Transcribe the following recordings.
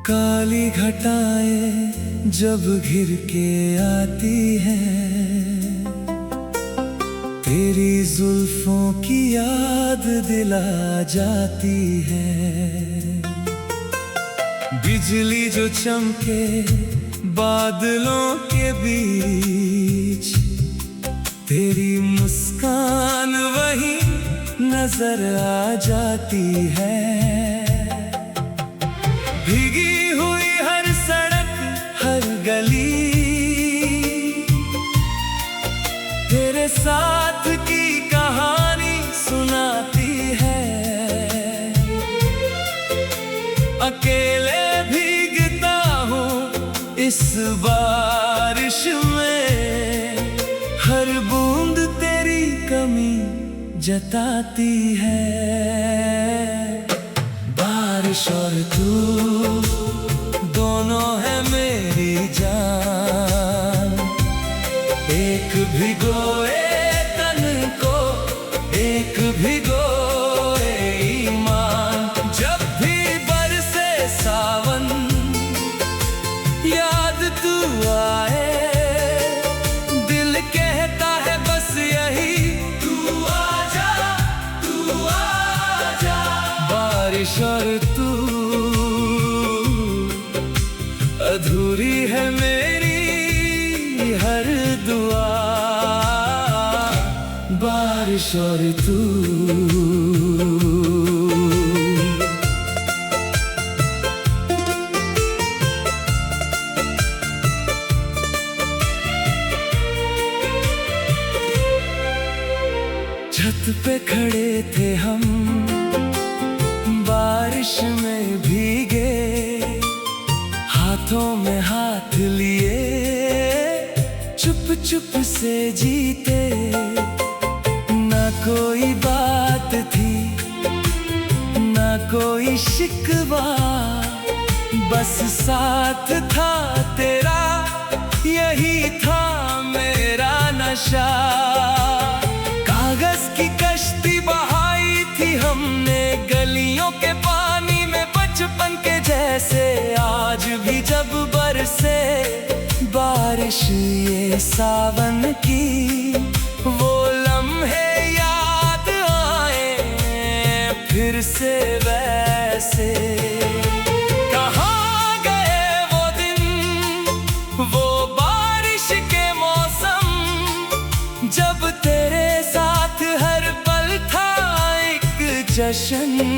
काली घटाएं जब घिर के आती हैं, तेरी जुल्फों की याद दिला जाती है। बिजली जो चमके बादलों के बीच, तेरी मुस्कान वही नजर आ जाती है। भीगी हुई हर सड़क हर गली, तेरे साथ की कहानी सुनाती है। अकेले भीगता हूँ इस बारिश में, हर बूंद तेरी कमी जताती है। बारिश और तू दोनों है मेरी जान, एक भिगोए तन को एक भिगोए ईमान। जब भी बरसे सावन याद तू आए, दिल कहता है बस यही, तू आजा तू आजा। बारिश और तू अधूरी है मेरी हर दुआ। बारिश और तू छत पे खड़े थे हम बारिश में भीगे, हाथों में हाथ लिए चुप चुप से जीते। ना कोई बात थी ना कोई शिकवा, बस साथ था तेरा यही था मेरा नशा। कागज की कश्ती बहाई थी हमने गलियों के पानी में बचपन के जैसे। आज भी जब बरसे बारिश ये सावन की, वो लम्हे याद आए फिर से वैसे। कहाँ गए वो दिन वो बारिश के मौसम, जब तेरे साथ हर पल था एक जश्न।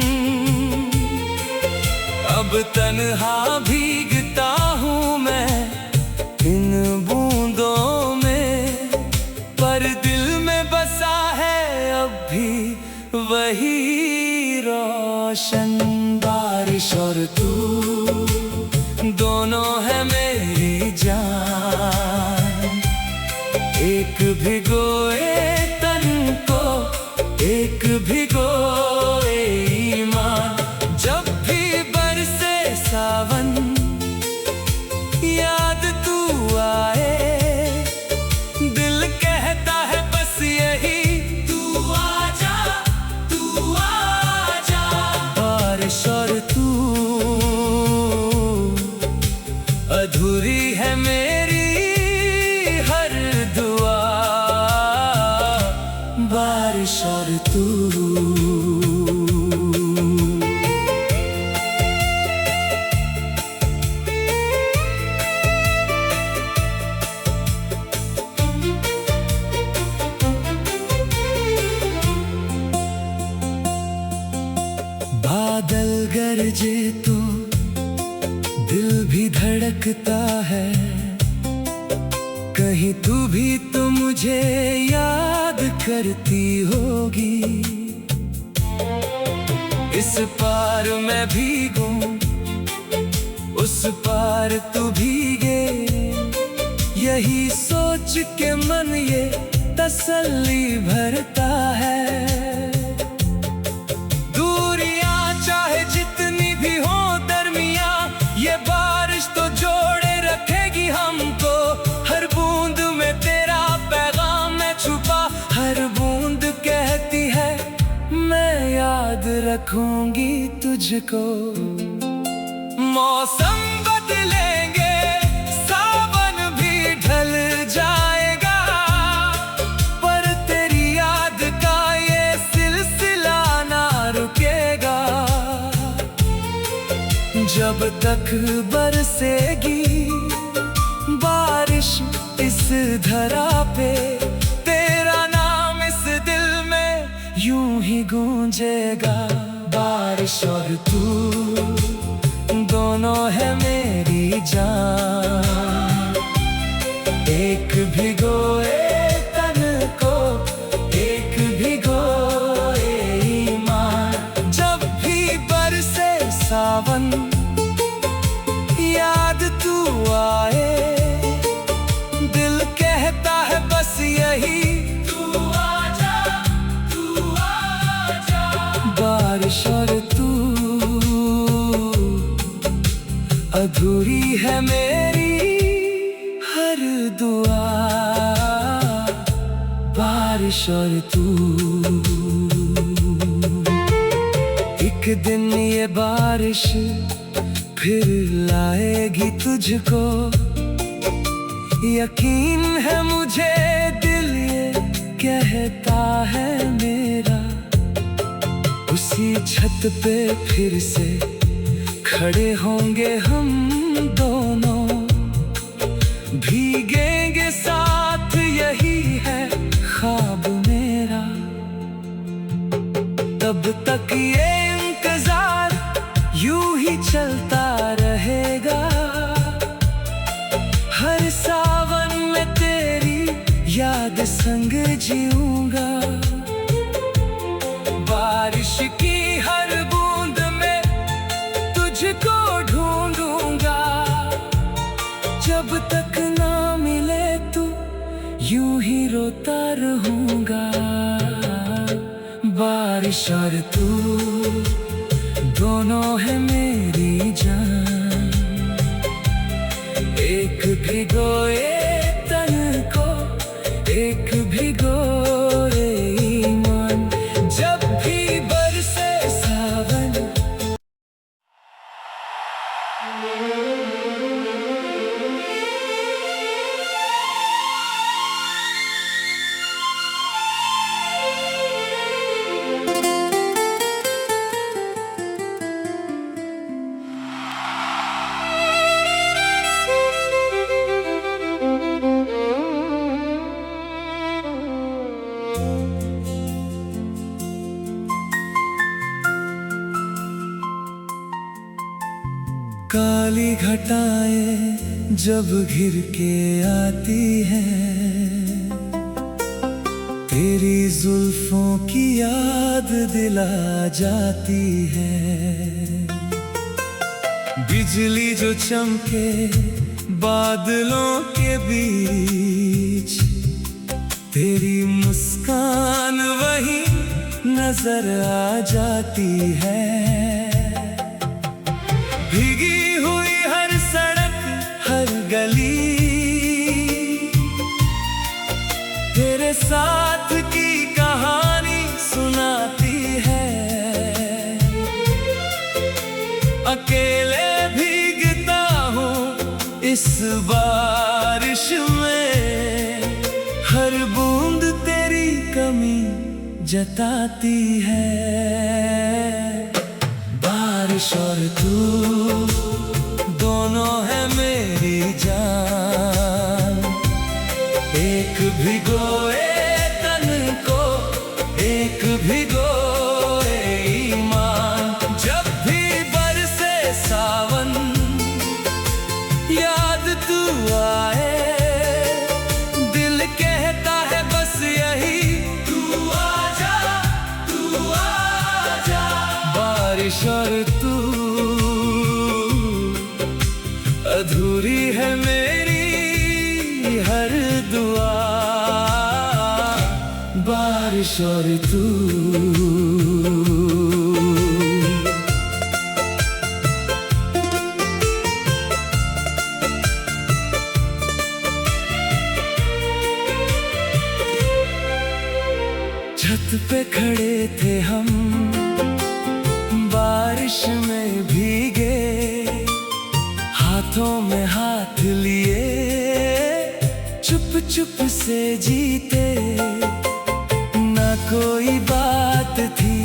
अब तन्हा भीगता हूँ मैं इन बूंदों में, पर दिल में बसा है अब भी वही रोशन। बारिश और तू दोनों है मेरी जान, एक भिगोए तन को एक भिगोए ईमान। जब भी बरसे सावन याद तू आए, दिल कहता है बस यही, तू आजा तू आजा। बारिश और तू अधूरी है मेरी हर दुआ। बारिश और तू बादल गरजे तो दिल भी धड़कता है, कहीं तू भी तो मुझे याद करती होगी। इस पार मैं भीगूं उस पार तू भीगे, यही सोच के मन ये तसल्ली भरता है। दूरियां चाहे जितनी भी हो दरमिया, ये बारिश तो जोड़े रखेगी हमको। हर बूंद में तेरा पैगाम है छुपा, हर बूंद कहती है मैं याद रखूंगी तुझको। मौसम बदलेंगे, सावन भी ढल जाएगा, पर तेरी याद का ये सिलसिला ना रुकेगा। जब तक बरसेगी बारिश इस धरा पे, तेरा नाम इस दिल में यूं ही गूंजेगा। बारिश और तू दोनों है मेरी जान, एक भिगोए तन को, एक भिगोए ईमान। जब भी बरसे सावन याद तू आए, दिल कहता है बस यही तू आजा, तू आजा। बारिश और तू अधूरी है मेरी हर दुआ। बारिश और तू एक दिन ये बारिश फिर लाएगी तुझको। यकीन है मुझे दिल ये कहता है मेरा, उसी छत पे फिर से खड़े होंगे हम दोनों। भीगेंगे साथ यही है ख्वाब मेरा। तब तक ये इंतजार यूं ही चलता रहेगा, हर सावन में तेरी याद संग जीऊंगा। बारिश की हर बूंद में तुझको ढूंढूंगा, जब तक ना मिले तू यूं ही रोता रहूंगा। बारिश और तू दोनों है मेरी जान, एक भिगोए तन को, एक भिगोए ईमान। जब भी बरसे सावन काली घटाएं जब घिर के आती हैं, तेरी जुल्फों की याद दिला जाती है। बिजली जो चमके बादलों के बीच, तेरी मुस्कान वही नजर आ जाती है। भीगी हुई हर सड़क हर गली, तेरे साथ की कहानी सुनाती है। अकेले भीगता हूँ इस बारिश में, हर बूंद तेरी कमी जताती है। बारिश और तू दोनों है मेरी जान, एक भिगोए तन को, एक भिगोए ईमान। जब भी बरसे सावन याद तू आए, दिल कहता है बस यही तू आजा, तू आजा। बारिश और तू अधूरी है मेरी हर दुआ, बारिश और तू। छत पे खड़े थे हम, बारिश में भीगे, हाथों में हाथ लिए, चुप चुप से जीते। ना कोई बात थी,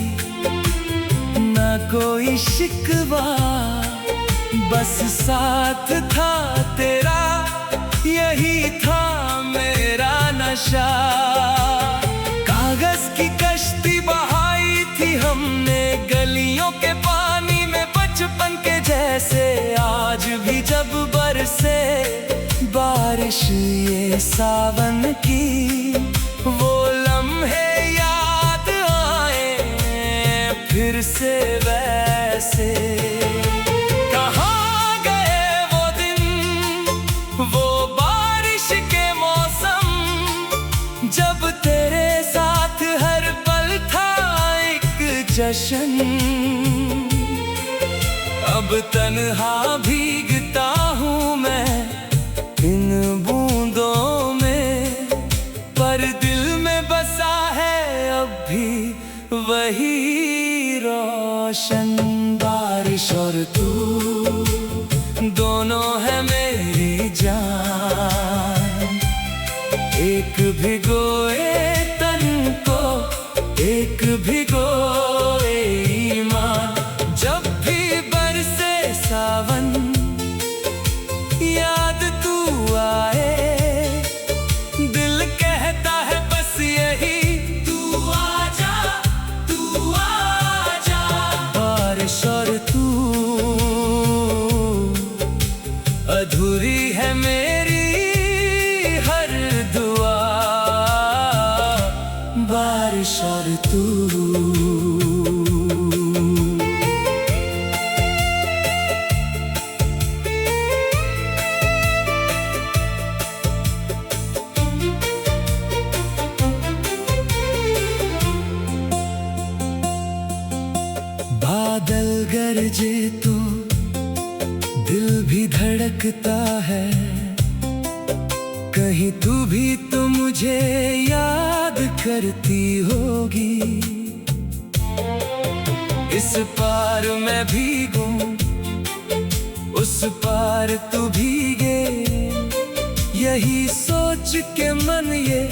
ना कोई शिकवा, बस साथ था तेरा, यही था मेरा नशा। कागज की कश्ती बहाई थी हमने गलियों के पानी में, बचपन के जैसे। आज भी जब बरसे बारिश ये सावन की, वो लम्हे याद आए फिर से वैसे। कहाँ गए वो दिन, वो बारिश के मौसम, जब तेरे साथ हर पल था एक जश्न। अब तन्हा भीगता हूँ मैं इन बूंदों में, पर दिल में बसा है अब भी वही रोशन। बारिश और तू दोनों है मेरी जान, एक भिगोए तन को, एक भिगोए ईमान। जब भी बरसे सावन, याद तू आए, दिल कहता है बस यही, तू आजा, तू आजा। बारिश और तू अधूरी है मेरी हर दुआ, बारिश और तू। बादल गरजे तो दिल भी धड़कता है, कहीं तू भी तो मुझे याद करती होगी। इस पार मैं भीगूं, उस पार तू भीगे, यही सोच के मन ये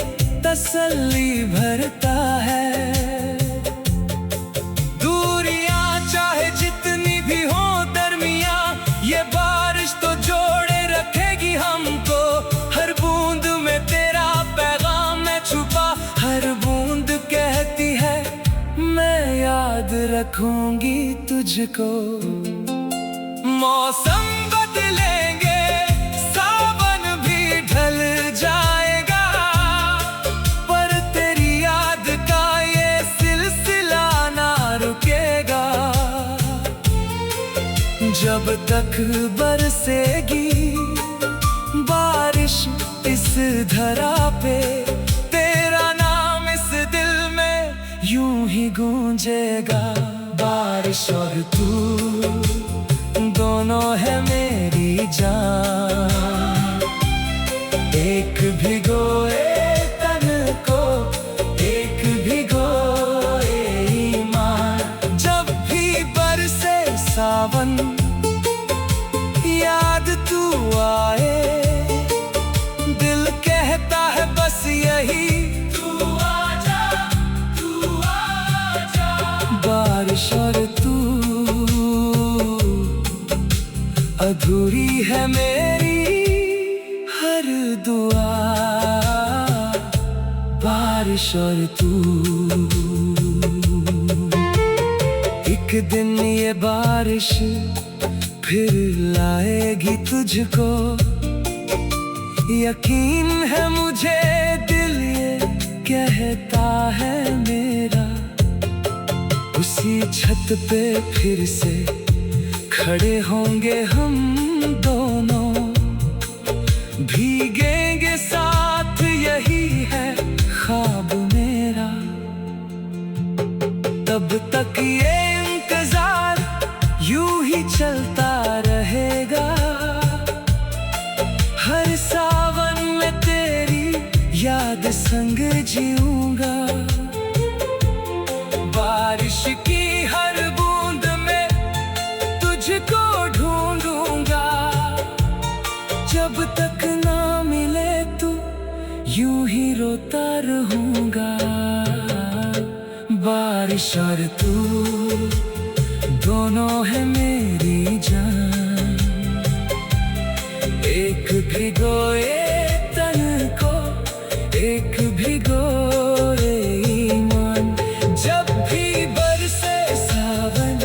तसल्ली भरता है। चाहे जितनी भी हो दरमिया, ये बारिश तो जोड़े रखेगी हमको। हर बूंद में तेरा पैगाम है छुपा, हर बूंद कहती है मैं याद रखूंगी तुझको। मौसम बदलेंगे, सावन भी ढल जाएगा, पर तेरी याद का ये सिलसिला ना रुकेगा। जब तक बरसेगी बारिश इस धरा पे, तेरा नाम इस दिल में यूं ही गूंजेगा। बारिश और तू दोनों है मेरी जान, एक भिगोए तन को, एक भिगोए ईमान। जब भी बरसे सावन, याद तू आए, दिल कहता है बस यही, तू आजा, तू आजा। बारिश और तू अधूरी है मेरी हर दुआ, बारिश और तू। एक दिन ये बारिश फिर लाएगी तुझको, यकीन है मुझे, दिल ये कहता है मेरा। उसी छत पे फिर से खड़े होंगे हम दोनों, भीगेंगे साथ, यही है ख्वाब मेरा। तब तक ये इंतजार यूं ही चलता रहेगा। हर सावन में तेरी याद संग जीऊंगा। बारिश की हर बूंद में तुझको ढूंढूंगा। जब तक ना मिले तू यूं ही रोता रहूंगा। बारिश और तू दोनों है मेरी जान। एक भिगोए तन को, एक भिगोए ईमान। जब भी बरसे सावन,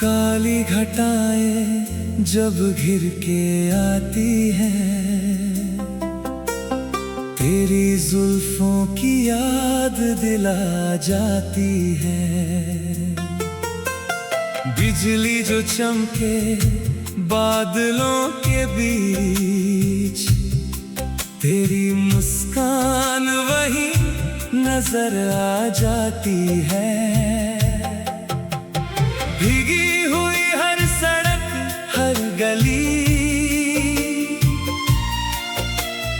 काली घटाएं जब घिर के आती हैं, तेरी जुल्फों की याद दिला जाती है। बिजली जो चमके बादलों के बीच, तेरी मुस्कान वही नजर आ जाती है। भीगी हुई हर सड़क, हर गली,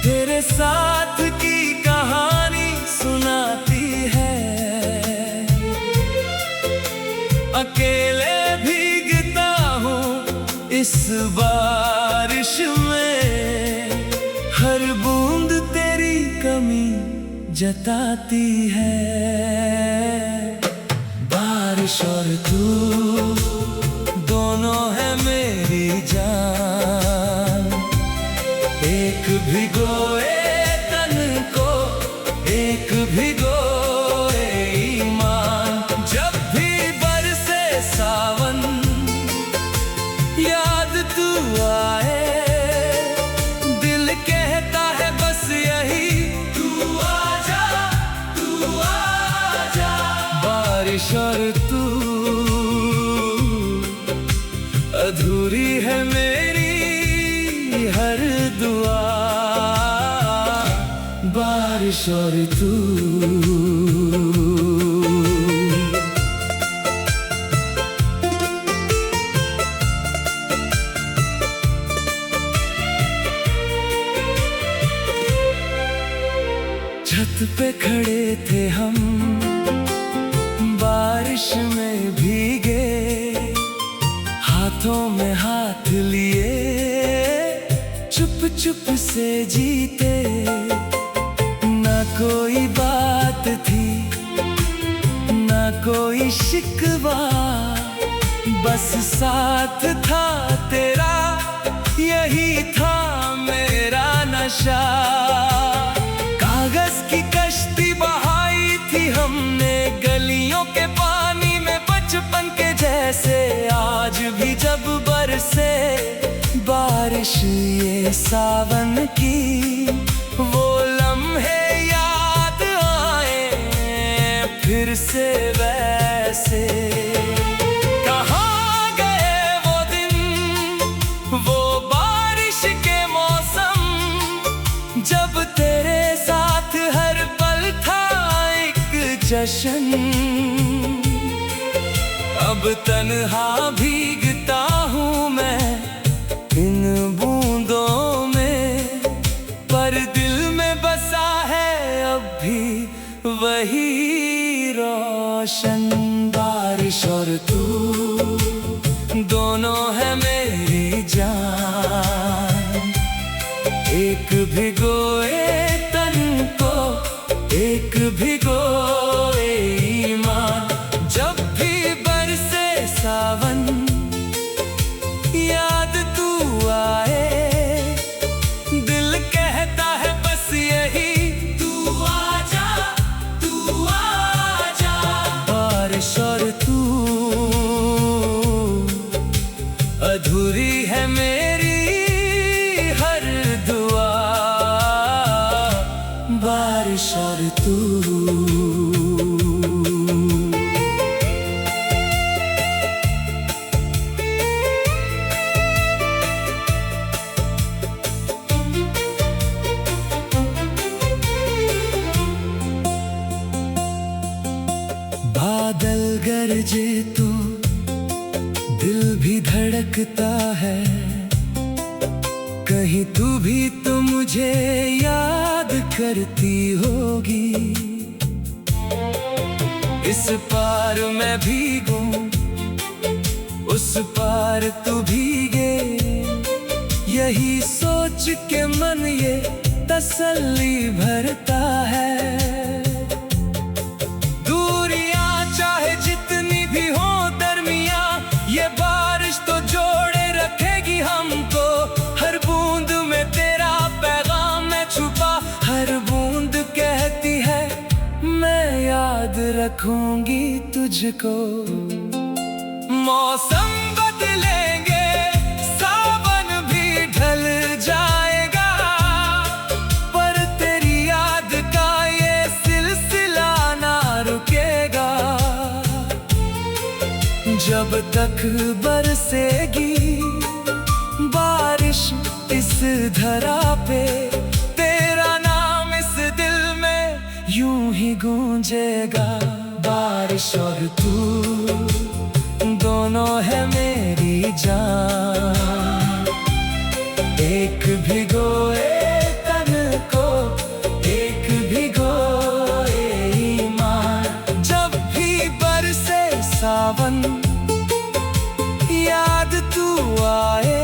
तेरे साथ की कहानी सुनाती है। अकेले भीगता हूँ इस बारिश में, हर बूंद तेरी कमी जताती है। बारिश और तू दोनों है मेरी जान। एक भिगोए तन को, एक भिगोए ईमान। जब भी बरसे सावन, याद तू आए, दिल कहता है बस यही, तू आजा, तू आजा। बारिश और तू अधूरी है मेरी हर दुआ। बारिश और तू, छत पे खड़े थे हम बारिश में भीगे, हाथों में हाथ लिए चुप चुप से जीते। ना कोई बात थी, ना कोई शिकवा, बस साथ था तेरा, यही था मेरा नशा। कागज की कश्ती बहाई थी हमने गलियों के पानी में, बचपन के जैसे। आज भी जब बरसे बारिश ये सावन की, वो लम्हे याद आए फिर से वैसे। कहाँ गए वो दिन, वो बारिश के मौसम, जब तेरे साथ हर पल था एक जश्न। अब तन्हा भीगता हूँ मैं इन बूंदों में, पर दिल में बसा है अब भी वही रोशन। बारिश और तू दोनों है मेरी जान। एक भिगोए तन को, एक भिगोए ईमान। जब भी बरसे सावन, याद तू आए, अधूरी है मेरी हर दुआ, बारिश और तू। बादल गरजे तो दिल भी धड़कता है, कहीं तू भी तो मुझे याद करती होगी। इस पार मैं भीगूं, उस पार तू भीगे, यही सोच के मन ये तसल्ली भरता है। ये बारिश तो जोड़े रखेगी हमको, हर बूंद में तेरा पैगाम है छुपा। हर बूंद कहती है मैं याद रखूंगी तुझको। मौसम बदलेंगे, सावन भी ढल जाएगा, पर तेरी याद का ये सिलसिला ना रुकेगा। जब तक बरसेगी बारिश इस धरा पे, तेरा नाम इस दिल में यूं ही गूंजेगा। बारिश और तू दोनों है मेरी जान, एक भिगोए तन को, एक भिगोए ईमान। जब भी बरसे सावन याद तू आए,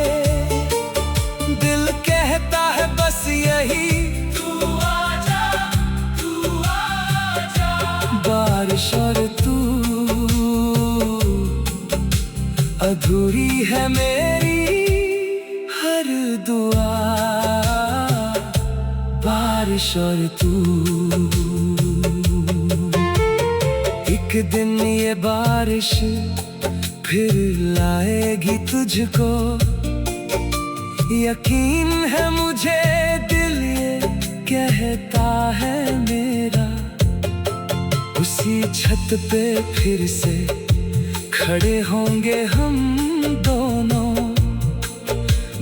दिल कहता है बस यही, तू आजा, तू आजा। बारिश और तू अधूरी है मेरी हर दुआ, बारिश और तू। एक दिन ये बारिश फिर लाएगी तुझको, यकीन है मुझे, दिल ये कहता है मेरा। उसी छत पे फिर से खड़े होंगे हम दोनों,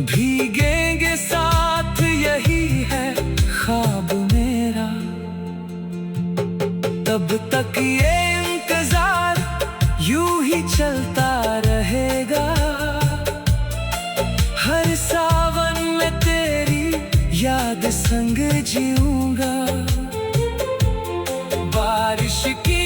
भीगेंगे साथ, यही है ख्वाब मेरा। तब तक ये इंतजार यूं ही चलता रहेगा, हर सावन में तेरी याद संग जीऊंगा। बारिश की